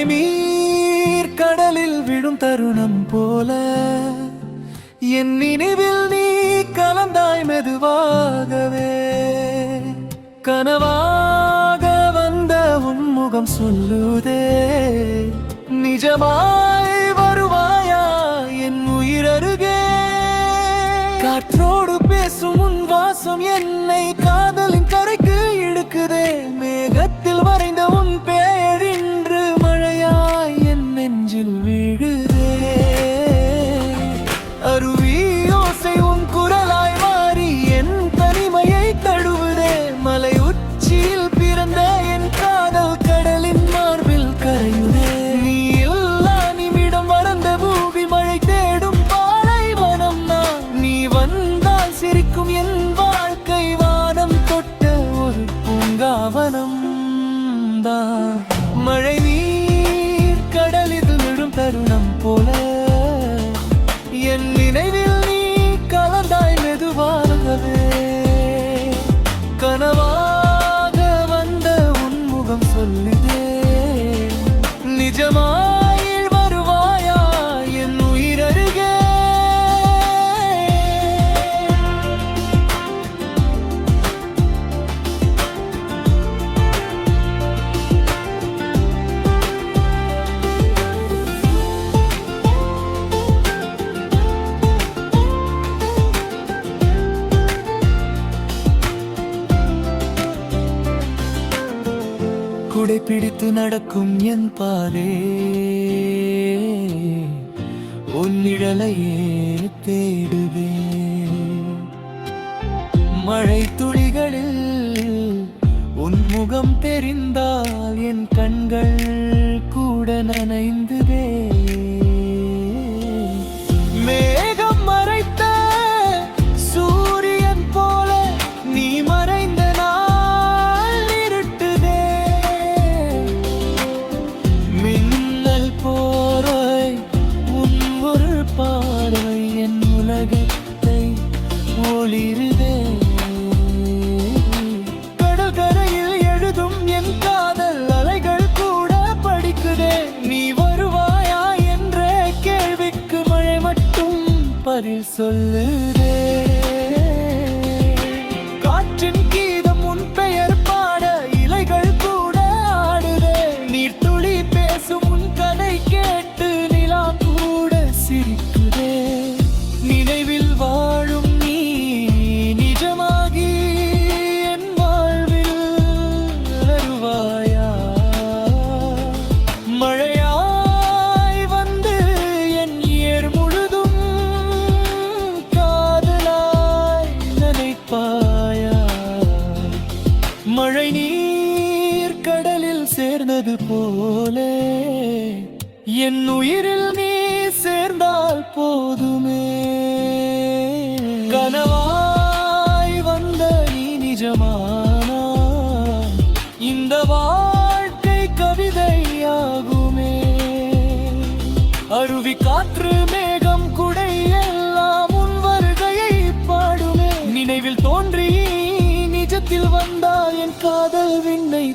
மழை நீர் கடலில் விழும் தருணம் போல என் நினைவில் நீ கலந்தாய் மெதுவாகவே. கனவாக வந்த உன்முகம் சொல்லுதே, நிஜமாய் வருவாயா என் உயிரருகே. காற்றோடு பேசும் உன் வாசம் என்னை காதலின் கரைக்கு இழுக்குதே. மேகத்தில் வரைந்த உன் பெயர் இன்று மழையாய் என் நெஞ்சில் விழுதே. அருவி ஓசை உன் குரலாய் மாறி என் தனிமையை தழுவுதே. மலை உச்சியில் பிறந்த என் காதல் கடலின் மார்பில் கரையுதே. நீ இல்லா நிமிடம் மறந்த பூமி மழை தேடும் பாலைவனம் நான். நீ வந்தால் சிரிக்கும் என் வாழ்க்கை வானம் தொட்ட ஒரு பூங்காவனம் தான். மழை நீர் கடலில் விழும் தருணம் போல என் நினைவில் நீ கலந்தாய் மெதுவாகவே. கனவாக வந்த உன்முகம் சொல்லுதே, நிஜமாய் வருவாயா என் உயிரருகே. குடை பிடித்து நடக்கும் என் பாதே உன் நிழலையே தேடுவே. மழை துளிகளில் உன் முகம் தெரிந்தால் என் கண்கள் கூட நனைந்துதே. மேகம் மறைத்த சூரியன் போல நீ மறைந்த ஒளிருதே. கடல் கரையில் எழுதும் என் காதல் அலைகள் கூட படிக்குதே. நீ வருவாயா என்ற கேள்விக்கு மழை மட்டும் பதில் சொல்லுதே. காற்றின் கீதம் உன் பெயர் பாட இலைகள் கூட ஆடுதே. நீர் துளி பேசும் உன் கதை கேட்டு நிலா கூட சிரிக்குதே. நினைவில் வாழும் மழை நீர் கடலில் சேர்ந்தது போலே என் உயிரில் நீ சேர்ந்தால் போதுமே. கனவாய் வந்த நீ நிஜமானா இந்த வாழ்க்கை கவிதையாகுமே. அருவி காற்று மேகம் குடை எல்லாம் உன் வருகையை பாடுமே. நினைவில் தோன்றி நிஜத்தில் வந்தால் என் காதல் விண்ணை